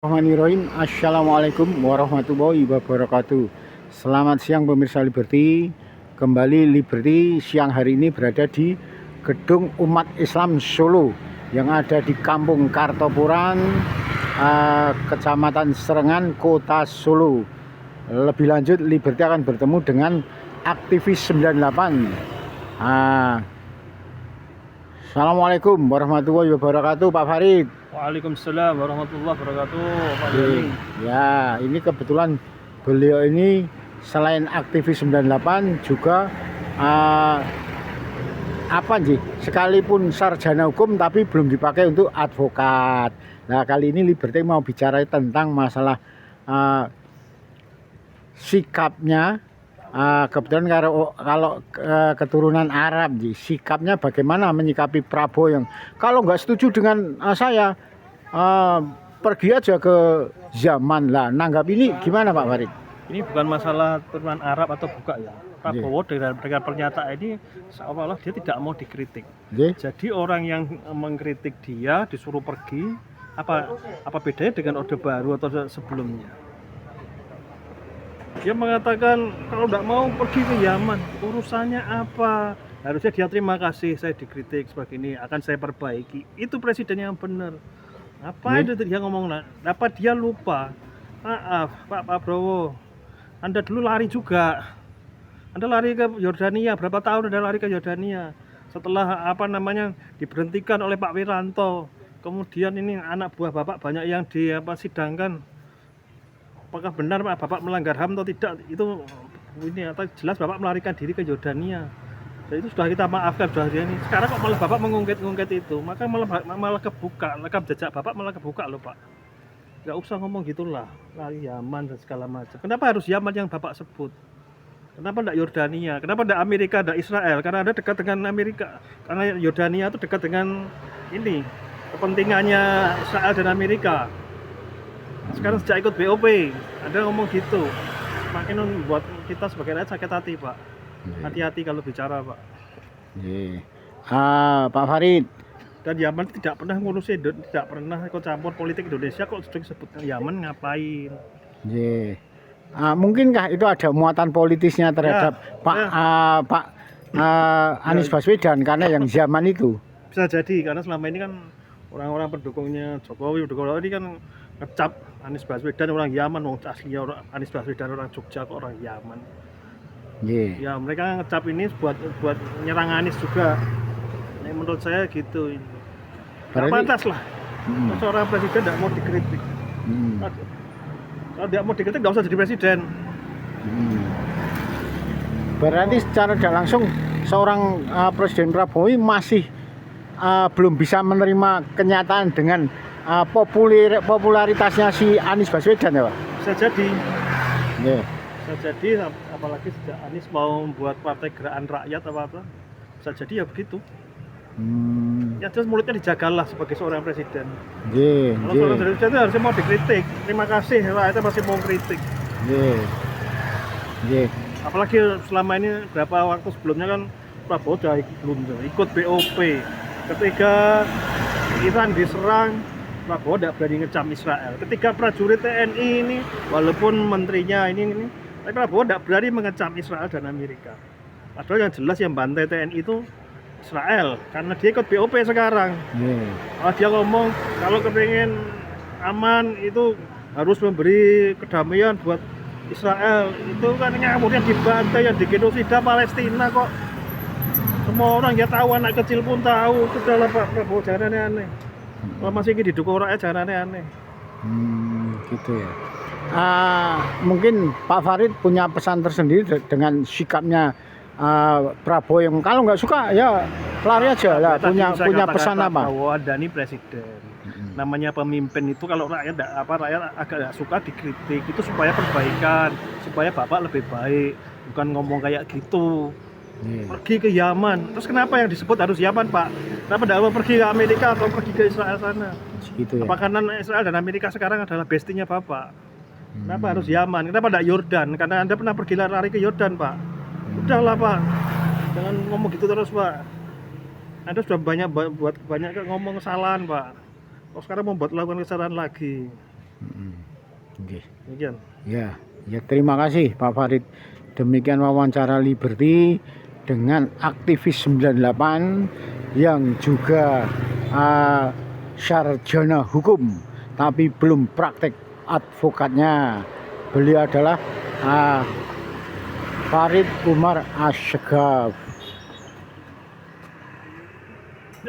Bismillahirrahmanirrahim. Assalamualaikum warahmatullahi wabarakatuh. Selamat siang pemirsa Liberty. Kembali Liberty siang hari ini berada di Gedung Umat Islam Solo yang ada di Kampung Kartopuran, Kecamatan Serengan, Kota Solo. Lebih lanjut Liberty akan bertemu dengan aktivis 98. Assalamualaikum warahmatullahi wabarakatuh, Pak Farid. Waalaikumsalam warahmatullahi wabarakatuh, Pak Dani. Ya, ini kebetulan beliau ini selain aktivis 98 juga sekalipun sarjana hukum tapi belum dipakai untuk advokat. Nah, kali ini Liberty mau bicara tentang masalah sikapnya. Kebetulan kalau keturunan Arab, sikapnya bagaimana menyikapi Prabowo yang kalau nggak setuju dengan saya pergi aja ke zaman lah. Nanggap ini gimana Pak Farid? Ini bukan masalah turunan Arab atau buka ya. Prabowo dengan pernyataan ini seolah-olah dia tidak mau dikritik. Jadi orang yang mengkritik dia disuruh pergi, apa bedanya dengan Orde Baru atau sebelumnya? Dia mengatakan kalau tidak mau pergi ke Yaman, urusannya apa? Harusnya dia terima kasih, saya dikritik seperti ini, akan saya perbaiki. Itu presiden yang benar. Apa itu dia ngomong? Apa dia lupa? Maaf Pak Prabowo, Anda dulu lari juga. Anda lari ke Yordania, berapa tahun Anda lari ke Yordania? Setelah diberhentikan oleh Pak Wiranto. Kemudian ini anak buah Bapak banyak yang sidangkan. Apakah benar Pak Bapak melanggar HAM atau tidak? Itu ini atau jelas Bapak melarikan diri ke Yordania. Dan itu sudah kita maafkan sudah ini. Sekarang kok malah Bapak mengungkit itu, maka malah kebuka, rekam jejak Bapak malah kebuka loh Pak. Gak usah ngomong gitulah, lari Yaman dan segala macam. Kenapa harus Yaman yang Bapak sebut? Kenapa tidak Yordania? Kenapa tidak Amerika, tidak Israel? Karena Anda dekat dengan Amerika. Karena Yordania itu dekat dengan ini kepentingannya Israel dan Amerika. Sekarang sejak ikut BOP, ada ngomong gitu, makin membuat kita sebagai rakyat sakit hati Pak. Hati-hati kalau bicara Pak. Pak Farid. Dan Yaman tidak pernah ngurusi, tidak pernah ikut campur politik Indonesia, kok sudah disebutkan Yaman ngapain? Mungkinkah itu ada muatan politisnya terhadap Pak Anies Baswedan karena yang zaman itu? Bisa jadi, karena selama ini kan orang-orang pendukungnya Jokowi ini kan ngecap Anies Baswedan orang Yaman, aslinya Anies Baswedan orang Jogja kok orang Yaman. Ya mereka ngecap ini buat nyerang Anies juga. Menurut saya gitu. Nggak pantas lah. Seorang presiden tidak mau dikritik. Kalau tidak mau dikritik nggak usah jadi presiden. Berarti secara tidak langsung seorang Presiden Prabowo masih belum bisa menerima kenyataan dengan popularitasnya si Anies Baswedan ya Pak? Bisa jadi. Bisa jadi, apalagi sejak Anies mau membuat partai gerakan rakyat apa bisa jadi ya begitu. Ya terus mulutnya dijagalah sebagai seorang presiden. Kalau seorang presiden itu harusnya mau dikritik. Terima kasih rakyatnya masih mau kritik. Apalagi selama ini berapa waktu sebelumnya kan Prabowo sudah ikut BOP. Ketika Iran diserang, Prabowo tidak berani ngecam Israel. Ketika prajurit TNI ini, walaupun menterinya ini tapi Prabowo tidak berani mengecam Israel dan Amerika. Padahal yang jelas yang bantai TNI itu Israel, karena dia ikut BOP sekarang. Kalau dia ngomong kalau kepengen aman itu harus memberi kedamaian buat Israel, itu kan kemudian dibantai yang digenosida Palestina kok. Semua orang ya tahu, anak kecil pun tahu. Sudahlah Pak Prabowo, jangan aneh-aneh. Kalau masih ingin didukung rakyat jangan aneh-aneh. Gitu ya. Mungkin Pak Farid punya pesan tersendiri dengan sikapnya Prabowo yang kalau nggak suka ya lari aja lah. Punya pesan apa? Prabowo ada nih presiden. Namanya pemimpin itu kalau rakyat agak suka dikritik itu supaya perbaikan, supaya Bapak lebih baik, bukan ngomong kayak gitu. Pergi ke Yaman, terus kenapa yang disebut harus Yaman Pak? Kenapa tidak mau pergi ke Amerika atau pergi ke Israel sana? Gitu ya? Apa karena Israel dan Amerika sekarang adalah bestinya Bapak? Kenapa harus Yaman? Kenapa tidak Yordan? Karena Anda pernah pergi lari ke Yordan Pak. Udahlah Pak, jangan ngomong gitu terus Pak. Anda sudah banyak ngomong kesalahan Pak. Kok sekarang membuat lakukan kesalahan lagi? Oke. Demikian. Ya, ya terima kasih Pak Farid. Demikian wawancara Liberty dengan aktivis 98 yang juga sarjana hukum tapi belum praktek advokatnya. Beliau adalah Farid Umar Asygaf.